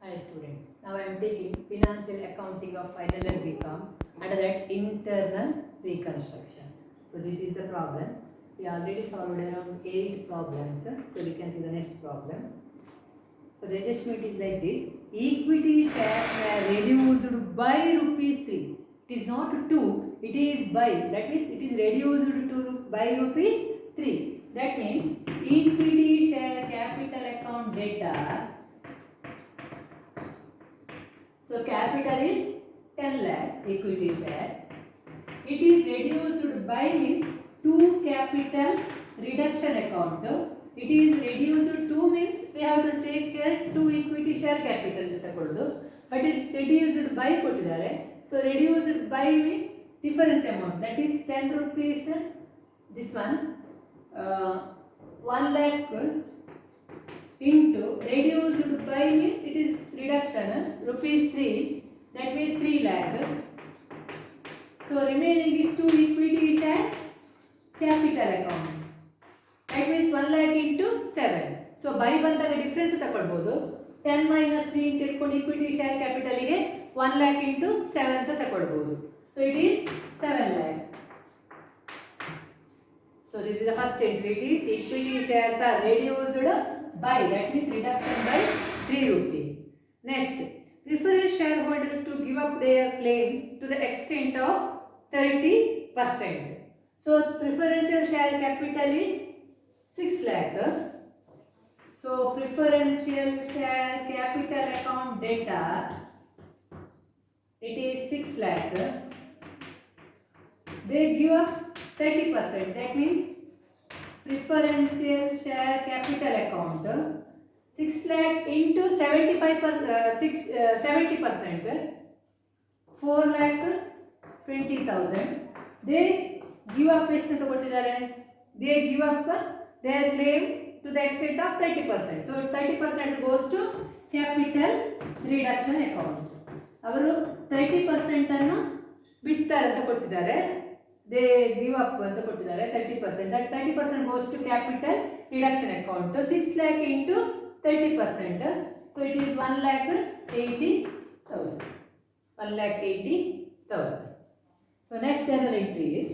Hi students, now I am taking financial accounting of final year BCom under that internal reconstruction. So this is the problem. We already solved around 8 problems. So we can see the next problem. So the adjustment is like this. Equity shares were reduced by rupees 3. It is not 2, it is by. That means it is reduced to by rupees 3. That means equity share capital account data. So capital is 10 lakh equity share. It is reduced by means to capital reduction account. It is reduced to means we have to take care to equity share capital ತಗೊಳ್ಳೋದು. But it reduced by ಕೊಟ್ಟಿದ್ದಾರೆ. So reduced by means difference amount, that is 10 rupees. This one 1 lakh into reduced by means it is reduction rupees 3, that means 3 lakh. So remaining is to equity share capital account, that means 1 lakh into 7. So by ಬಂದಾಗ difference ತಗೊಳ್ಳಬಹುದು. 10 minus 3 ಅಂತ ಇಟ್ಕೊಂಡು equity share capital ಗೆ 1 lakh into 7 ಅಂತ ತಗೊಳ್ಳಬಹುದು. So it is 7 lakh. So this is the first entry. It is equity shares are reduced by, that means reduction by 3 rupees. Next, preference shareholders to give up their claims to the extent of 30%. So preferential share capital is 6 lakh. So preferential share capital account data, it is 6 lakh. They give up 30%. That means preferential share capital account 6 lakh into 70%, 4 lakh 20,000. They give up ಎಷ್ಟು ಅಂತ ಕೊಟ್ಟಿದ್ದಾರೆ. They give up their claim to the extent of 30%. So 30% goes to capital reduction account. ಅವರು 30% ಅನ್ನು ಬಿಡ್ತಾರೆ ಅಂತ ಕೊಟ್ಟಿದ್ದಾರೆ. They give up ಅಂತ ಕೊಟ್ಟಿದ್ದಾರೆ 30%. That 30% goes to capital reduction account. 6 lakh into 30%. So it is 1,80,000. 1,80,000. So next journal entry is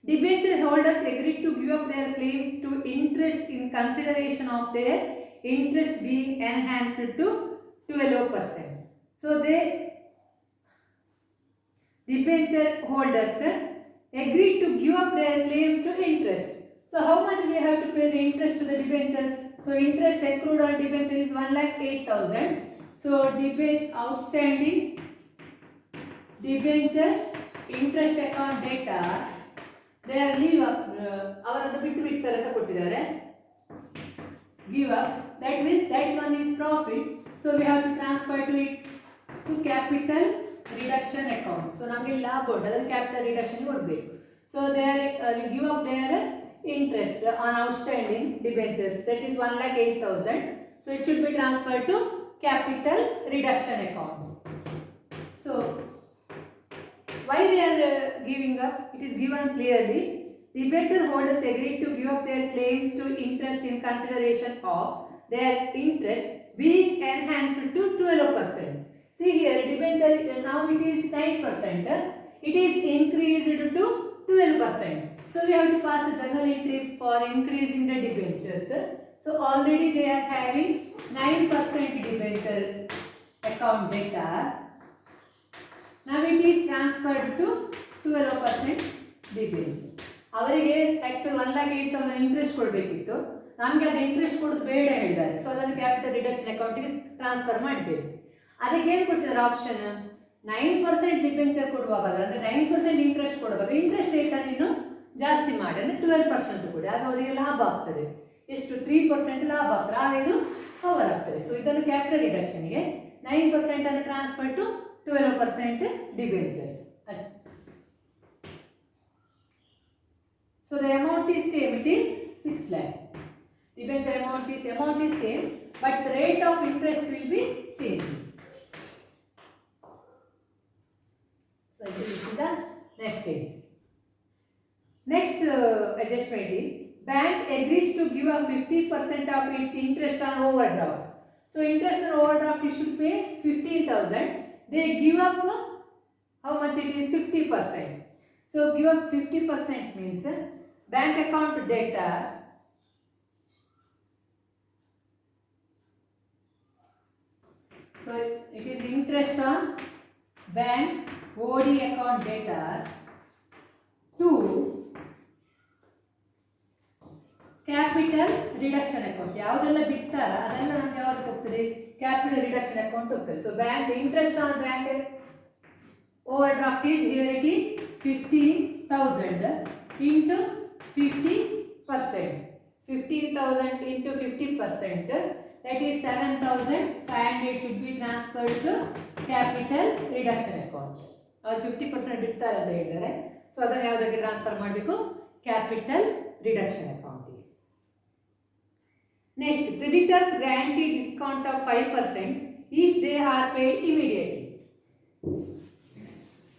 debenture holders agreed to give up their claims to interest in consideration of their interest being enhanced to 12%. So they debenture holders agreed to give up their claims to interest. So how much we have to pay the interest to the debentures? So interest accrued on debenture is 1,08,000. So outstanding debenture interest account data, they are leave up ಅವರನ್ನು ಬಿಟ್ಟು ಬಿಡ್ತಾರೆ ಅಂತ ಕೊಟ್ಟಿದ್ದಾರೆ. Give up, that means that one is profit, so we have to transfer to it to capital reduction account. So ನಮಗೆ ಲಾಭ ಉಂಟು, ಅದನ್ನು capital reduction ಕೊಡಬೇಕು. So they are give up their interest on outstanding debentures, that is 1,08,000. So it should be transferred to capital reduction account. So why they are giving up? It is given clearly. Debenture holders agreed to give up their claims to interest in consideration of their interest being enhanced to 12%. See here, debenture now it is 9%. It is increased to 12%. So we have to pass the journal entry for increasing the debentures. So already they are having 9% debenture account data. Now it is transferred to 12% debentures. ಅವರಿಗೆ actual 1,08,000 interest ಕೊಡಬೇಕಿತ್ತು, ನಮಗೆ ಅದು interest ಕೊಡೋದು ಬೇಡ ಹೇಳಿದ್ದಾರೆ. So ಅದನ್ನು capital reduction ಅಕೌಂಟಿಗೆ transfer ಮಾಡ್ತೇವೆ. ಅದಕ್ಕೆ ಏನು ಕೊಟ್ಟಿದ್ದಾರೆ ಆಪ್ಷನ್, 9% ಡಿಬೆಂಚರ್ ಕೊಡುವಾಗ ಅಂದರೆ 9% ಇಂಟ್ರೆಸ್ಟ್ ಕೊಡುವಾಗ ಇಂಟ್ರೆಸ್ಟ್ ರೇಟನ್ನು ಇನ್ನು ಜಾಸ್ತಿ ಮಾಡಿ ಅಂದರೆ 12% ಕೊಡಿ, ಆಗ ಅವರಿಗೆ ಲಾಭ ಆಗ್ತದೆ. ಎಷ್ಟು 3% ಲಾಭ ಆಗ್ತದೆ, ಆಗ ಇದು ಕವರ್ ಆಗ್ತದೆ. ಸೊ ಇದನ್ನು ಕ್ಯಾಪಿಟಲ್ ರಿಡಕ್ಷನ್ಗೆ 9% ಅನ್ನು ಟ್ರಾನ್ಸ್ಫರ್ ಟು 12% ಡಿಬೆಂಚರ್ಸ್ ಅಷ್ಟೇ. So the amount is same, it is 6 lakh. Debenture amount is same, but the rate of interest will be changing. So this is the next stage. Next adjustment is bank agrees to give a 50% of its interest on overdraft. So interest on overdraft it should pay 15,000. They give up how much it is 50%. So give up 50% means bank account debtor so it is interest on bank OD account debtor to capital reduction account. ಯಾವುದೆಲ್ಲ ಬಿಡ್ತಾರ ಅದೆಲ್ಲ ನಮಗೆ ಯಾವ್ದು ಹೋಗ್ತದೆ capital reduction account ಹೋಗ್ತದೆ. So bank interest on bank overdraft is here it is 15,000 into 50%. 15,000 into 50%, that is 7,500 should be transferred to capital reduction account. ಅವ್ರು 50% ಇರ್ತಾರೆ ಅಂತ ಹೇಳಿದ್ದಾರೆ. ಸೊ ಅದನ್ನು ಯಾವುದಕ್ಕೆ ಟ್ರಾನ್ಸ್ಫರ್ ಮಾಡಬೇಕು? ಕ್ಯಾಪಿಟಲ್ ರಿಡಕ್ಷನ್ ಅಕೌಂಟಿಗೆ. Next, creditors grant discount of 5% if they are paid immediately.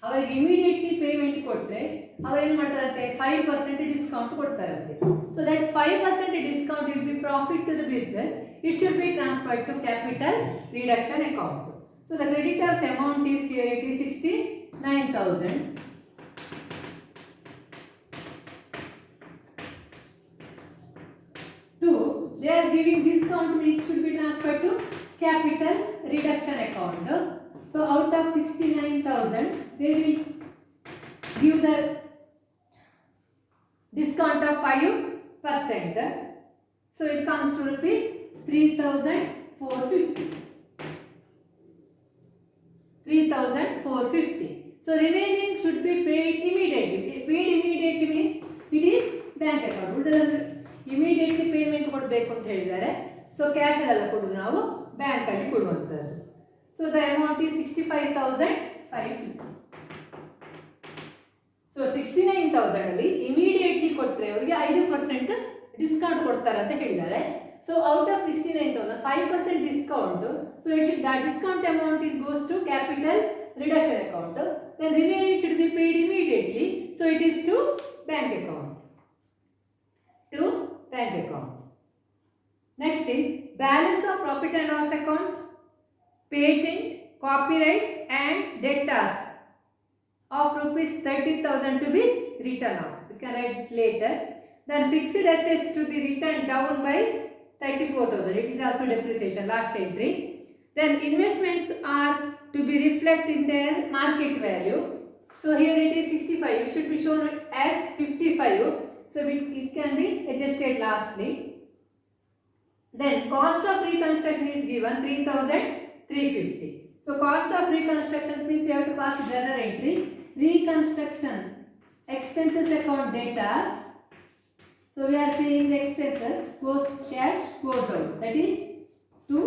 ಅವರಿಗೆ immediately payment ಕೊಟ್ಟರೆ ಅವರು ಏನು ಮಾಡ್ತಾರಂತೆ 5% ಡಿಸ್ಕೌಂಟ್ ಕೊಡ್ತಾರಂತೆ. So that 5% discount will be profit to the business. It should be transferred to capital reduction account. So the creditors amount is here it is 69,000. They are giving discount which should be transferred to capital reduction account. So out of 69,000 they will give the discount of 5%. So it comes to rupees 3,450. 3,450. So remaining should be paid immediately. Paid immediately means it is bank account. Immediately payment ಕೊಡಬೇಕು ಅಂತ ಹೇಳಿದ್ದಾರೆ. So cash ಅಲ್ಲ ಕೊಡೋದು, ನಾವು bank ಅಲ್ಲಿ ಕೊಡುವಂಥದ್ದು. So the amount is 65,550. So 69,000 ಅಲ್ಲಿ immediately ಕೊಟ್ಟರೆ ಅವರಿಗೆ 5% ಡಿಸ್ಕೌಂಟ್ ಕೊಡ್ತಾರೆ ಅಂತ ಹೇಳಿದ್ದಾರೆ. So out of 69,000 5% discount. So that discount amount is goes to capital reduction account. Then remaining should be paid immediately. So it is to bank account. To bank account. Next is balance of profit and loss account, patent, copyrights and debtors of rupees 30,000 to be written off. We can write it later. Then fixed assets to be written down by 34,000. It is also depreciation, last entry. Then investments are to be reflected in their market value. So here it is 65. It should be shown as 55. So it can be adjusted lastly. Then cost of reconstruction is given 3,350. So cost of reconstruction means we have to pass journal entry. Reconstruction expenses account data. So we are paying the expenses. Goes cash goes out. That is to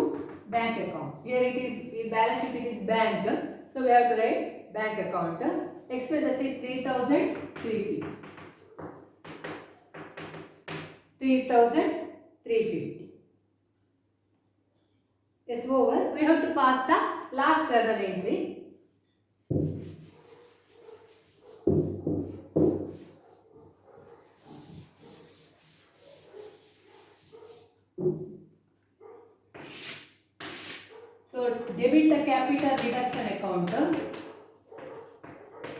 bank account. Here it is in balance sheet it is bank. So we have to write bank account. Expenses is 3,350. 3,350. Yes, over. We have to pass the last journal entry. So debit the capital reduction account.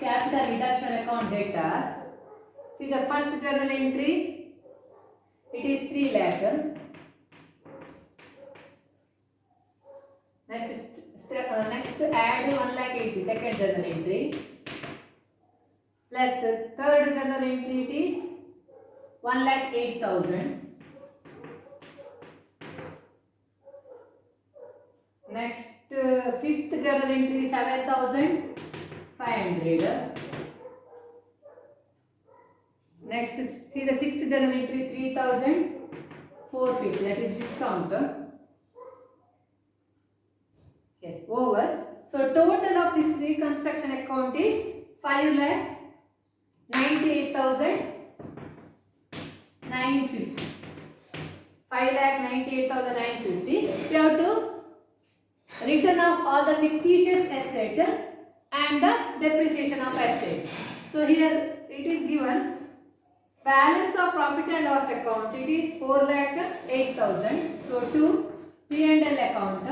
Capital reduction account data. See the first journal entry. It is 3 lakh. Next add 1,80,000 second journal entry plus third journal entry it is 1,08,000. Next fifth journal entry 7,500. Next see the sixth journal entry 3,450, that is discount. Yes, over. So total of this reconstruction account is 5,98,950. 5,98,950. We have to return off all the fictitious asset and the depreciation of asset. So here it is given Balance of profit and loss account, it is 4,08,000. So to P&L account,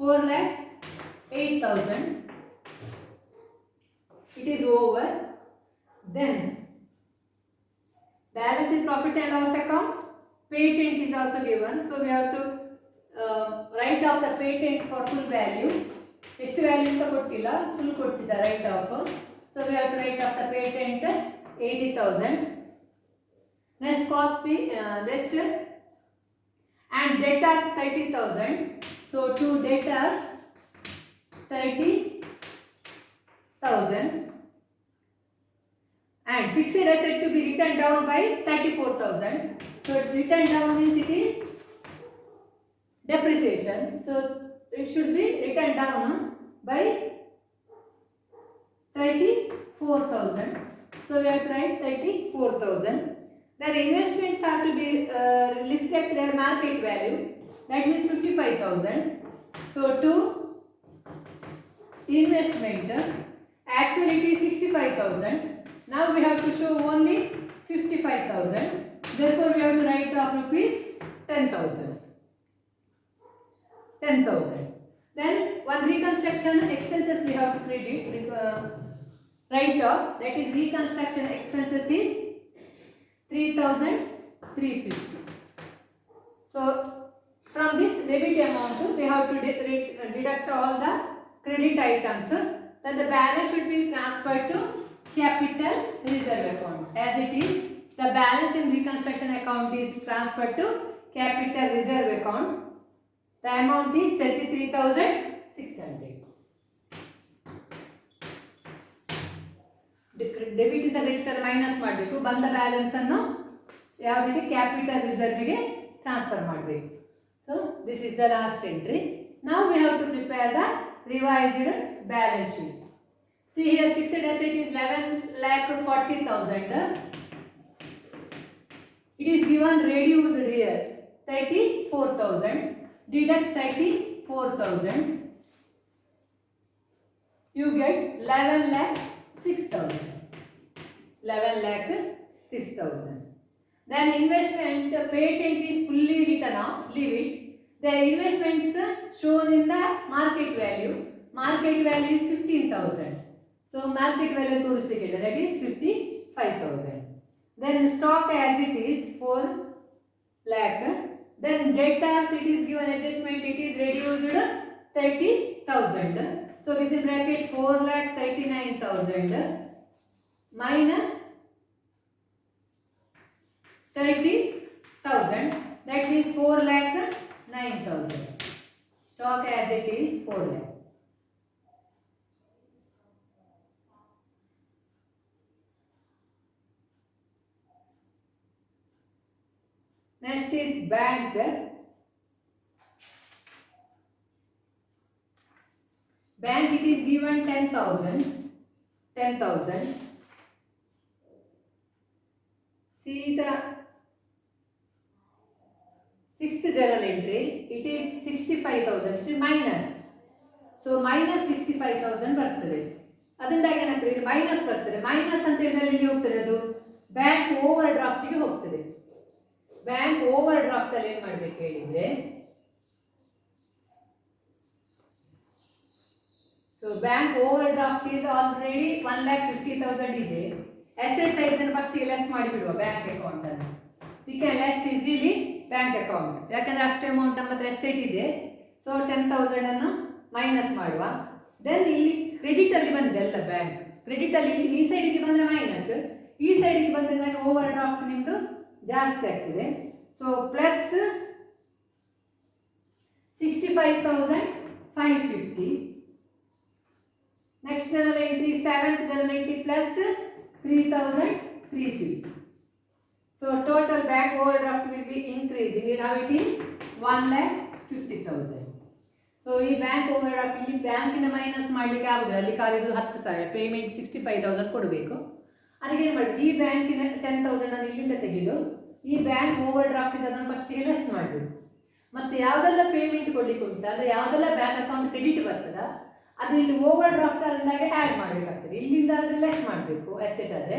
4,08,000. It is over. Then balance in profit and loss account, patents is also given. So we have to write off the patent for full value. ಎಷ್ಟು value ಅಂತ ಕೊಟ್ಟಿಲ್ಲ, full ಕೊಟ್ಟಿದ್ದ write off. So we have to write off the patent 80,000. Next copy next and debtors 30,000. So to debtors 30,000 and fixed asset to be written down by 34,000. So written down means it is depreciation. So it should be written down by 34,000. So we have to write 34,000. Then investments have to be reflect their market value. That means 55,000. So to investment, actually it is 65,000. Now we have to show only 55,000. Therefore we have to write off rupees 10,000. 10,000. Then one reconstruction expenses we have to credit with write off. That is reconstruction expenses is 3,350. So from this debit amount we have to deduct all the credit items. Then the balance should be transferred to capital reserve account. As it is, the balance in reconstruction account is transferred to capital reserve account. The amount is 33,600. Debit ಇಂದ credit ಅಲ್ಲಿ minus ಮಾಡಬೇಕು, ಬಂದ balance ಅನ್ನು ಯಾವ ರೀತಿ capital reserve ಗೆ transfer ಮಾಡಬೇಕು. So this is the last entry. Now we have to prepare the revised balance sheet. See here, fixed asset is 11,40,000. It is given reduced here 34,000. Deduct 34,000. You get 11,06,000. 11,06,000. Then investment patent is fully written off. Leave it. The investments shown in the market value. Market value is 15,000. So market value ತೋರಿಸಲಿಕ್ಕಿಲ್ಲ, that is 55,000. Then stock as it is 4 lakh. Then debtors it is given adjustment, it is reduced 30,000. So within bracket 4,39,000 minus 30,000, that means 4,09,000. Stock as it is 4 lakh. Next is bank. Bank it is given 10,000. 10,000. See the sixth journal entry. It is 65,000. It is minus. So minus 65,000 ಬರ್ತದೆ. ಅದರಿಂದ ಏನಾಗ್ತದೆ, ಇದು minus ಬರ್ತದೆ. Minus ಅಂತ ಹೇಳಿದ್ರೆ ಎಲ್ಲಿ ಹೋಗ್ತದೆ, ಅದು ಬ್ಯಾಂಕ್ ಓವರ್ ಡ್ರಾಫ್ಟ್ಗೆ ಹೋಗ್ತದೆ. ಬ್ಯಾಂಕ್ ಓವರ್ ಡ್ರಾಫ್ಟ್ ಅಲ್ಲಿ ಏನ್ ಮಾಡ್ಬೇಕು ಹೇಳಿದ್ರೆ, so bank overdraft is already 1,50,000 ಇದೆ. ಅಸೆಟ್ ಸೈಡ್ ಫಸ್ಟ್ ಲೆಸ್ ಮಾಡಿಬಿಡುವ ಬ್ಯಾಂಕ್ ಅಕೌಂಟ್ ಅನ್ನು. We can less easily bank account, ಯಾಕಂದ್ರೆ ಅಷ್ಟು ಅಮೌಂಟ್ ನಮ್ಮ ಹತ್ರ ಅಸೆಟ್ ಇದೆ. ಸೊ 10,000 ಅನ್ನು ಮೈನಸ್ ಮಾಡುವ. ದೆನ್ ಇಲ್ಲಿ ಕ್ರೆಡಿಟ್ ಅಲ್ಲಿ ಬಂದಿದೆ ಎಲ್ಲ ಬ್ಯಾಂಕ್. ಕ್ರೆಡಿಟ್ ಅಲ್ಲಿ ಈ ಸೈಡಿಗೆ ಬಂದ್ರೆ ಮೈನಸ್, ಈ ಸೈಡಿಗೆ ಬಂದ್ರೆ ಓವರ್ ಡ್ರಾಫ್ಟ್ ನಿಮ್ದು ಜಾಸ್ತಿ ಆಗ್ತದೆ. So plus 65,550. Next general entry 7th general entry plus 3,350. So total bank over draft will be increasing. now it is 1,50,000. So ಈ ಬ್ಯಾಂಕ್ ಓವರ್ ಡ್ರಾಫ್ಟ್ ಇಲ್ಲಿ ಬ್ಯಾಂಕಿನ ಮೈನಸ್ ಮಾಡಲಿಕ್ಕೆ ಆಗುದಿಲ್ಲ, ಅಲ್ಲಿ ಖಾಲಿದು 10,000 ಪೇಮೆಂಟ್ 65,000 ಕೊಡಬೇಕು. ಅದಕ್ಕೆ ಏನು ಮಾಡಿ, ಈ ಬ್ಯಾಂಕಿನ 10,000 ಅನ್ನು ಇಲ್ಲಿಂದ ತೆಗೆದು ಈ ಬ್ಯಾಂಕ್ ಓವರ್ ಡ್ರಾಫ್ಟ್ ಅದನ್ನು ಫಸ್ಟಿಗೆ ಲೆಸ್ ಮಾಡಬೇಕು. ಮತ್ತು ಯಾವುದೆಲ್ಲ ಪೇಮೆಂಟ್ ಕೊಡ್ಲಿಕ್ಕೆ ಉಂಟು, ಅಂದರೆ ಯಾವುದೆಲ್ಲ ಬ್ಯಾಂಕ್ ಅಕೌಂಟ್ ಕ್ರೆಡಿಟ್ ಬರ್ತದ ಅದು ಇಲ್ಲಿ ಓವರ್ ಡ್ರಾಫ್ಟ್ ಆದಾಗ ಆ್ಯಡ್ ಮಾಡಬೇಕಾಗ್ತದೆ. ಇಲ್ಲಿಂದ ಆದರೆ ಲೆಸ್ ಮಾಡಬೇಕು. ಅಸೆಟ್ ಆದರೆ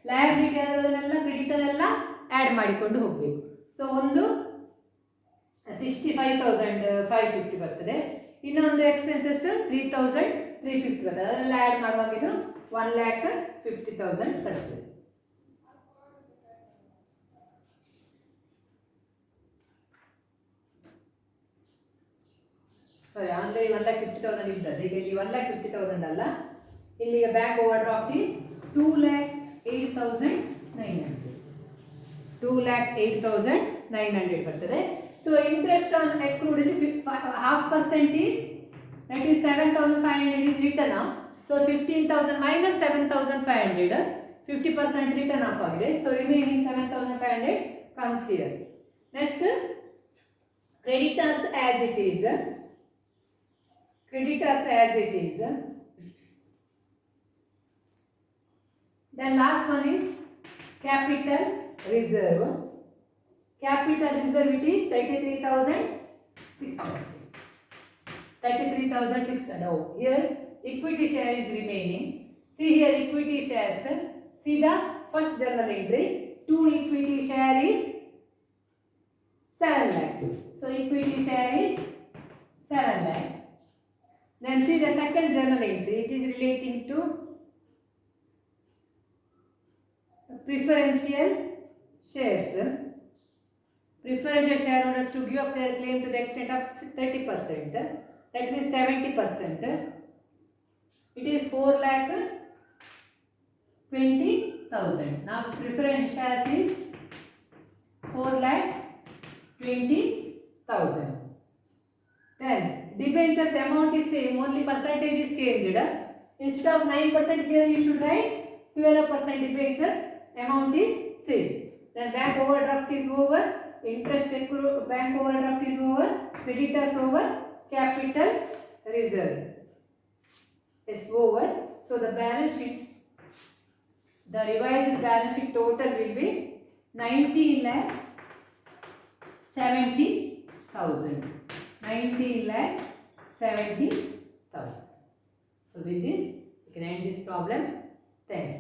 ಲಯಬಿಲಿಟಿ ಅದನ್ನೆಲ್ಲ ಕ್ರೆಡಿಟರ್ ಎಲ್ಲ ಆ್ಯಡ್ ಮಾಡಿಕೊಂಡು ಹೋಗಬೇಕು. ಸೊ ಒಂದು 65,550 ಬರ್ತದೆ, ಇನ್ನೊಂದು ಎಕ್ಸ್ಪೆನ್ಸಸ್ 3,350 ಬರ್ತದೆ. ಅದೆಲ್ಲ ಆ್ಯಡ್ ಮಾಡುವಾಗ ಇದು 1,50,000 ಬರ್ತದೆ. ಸಾರಿ, ಆಲ್ರೆಡಿ 1,50,000 ಇದ್ದದ್ದು. ಈಗ ಇಲ್ಲಿ 1,50,000 ಅಲ್ಲ, ಇಲ್ಲಿಗೆ ಬ್ಯಾಂಕ್ ಓವರ್ ಡ್ರಾಫ್ಟ್ ಈಸ್ 2,08,900. 2,08,900 ಬರ್ತದೆ. ಸೊ ಇಂಟ್ರೆಸ್ಟ್ ಆನ್ ಅಕ್ರೂಡ್ ಇಲ್ಲಿ 0.5% is, that is 7,500 is written off. So 15,000 minus 7,500, 50% written off ಆಗಿದೆ. So remaining 7,500 comes here. Next, creditors as it is. Creditors as it is. Then last one is capital reserve. Capital reserve it is 33,600. 33,600. Oh, here equity share is remaining. See here equity shares. See the first journal entry. 2 equity share is 7 lakh. So equity share is 7 lakh. Then see the second journal entry. It is relating to preferential shares. Preferential shareholders to give up their claim to the extent of 30%. That means 70%. It is 4,20,000. Now preferential shares is 4,20,000. Then debentures amount is same, only percentage is changed. Instead of 9% here you should write 12% debentures, amount is same. Then bank overdraft is over, interest accrued, bank overdraft is over, creditors over, capital reserve is over. So the balance sheet, the revised balance sheet total will be 19,70,000. 19,70,000. So with this, you can end this problem. Thank you.